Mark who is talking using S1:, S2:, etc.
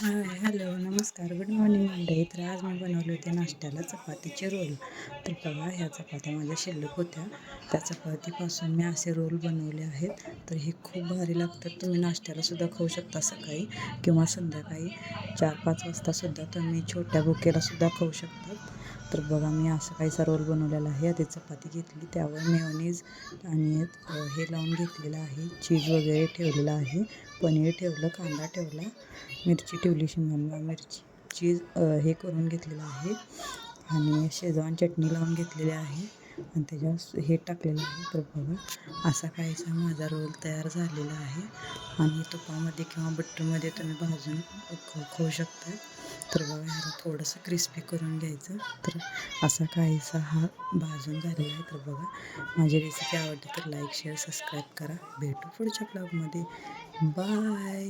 S1: हाय, hello, नमस्कार, good morning मंडळी. तर आज मी बनवले होते नाश्त्याला चपातीचे रोल. तर बघा, ह्या चपात्या माझ्या शिल्लक होत्या. त्या चपातीपासून मी असे रोल बनवले आहेत. तर हे खूप भारी लागतात. तुम्ही नाश्त्यालासुद्धा खाऊ शकता सकाळी किंवा संध्याकाळी 4-5 वाजतासुद्धा तुम्ही छोट्या भुकेलासुद्धा खाऊ शकता. तर बघा, मी असं काहीसा रोल बनवलेला आहे. आधी चपाती घेतली, त्यावर मेयोनीज आणि हे लावून घेतलेलं आहे. चीज वगैरे ठेवलेलं आहे, पनीर ठेवलं, कांदा ठेवला, मिरची ठेवली, शिमला मिरची, चीज हे करून घेतलेलं आहे आणि शेजवान चटणी लावून घेतलेली आहे आणि त्याच्यावर हे टाकलेलं आहे. तर बघा, असा काहीसा माझा रोल तयार झालेला आहे आणि तुपामध्ये किंवा बटरमध्ये तुम्ही भाजून खाऊ शकता. तर बघा, ह्याला थोडंसं क्रिस्पी करून घ्यायचं. तर असा काहीसा हा भाजून झालेला आहे. तर बघा, माझी रेसिपी आवडली तर लाईक, शेअर, सबस्क्राईब करा. भेटू पुढच्या ब्लॉगमध्ये. बाय.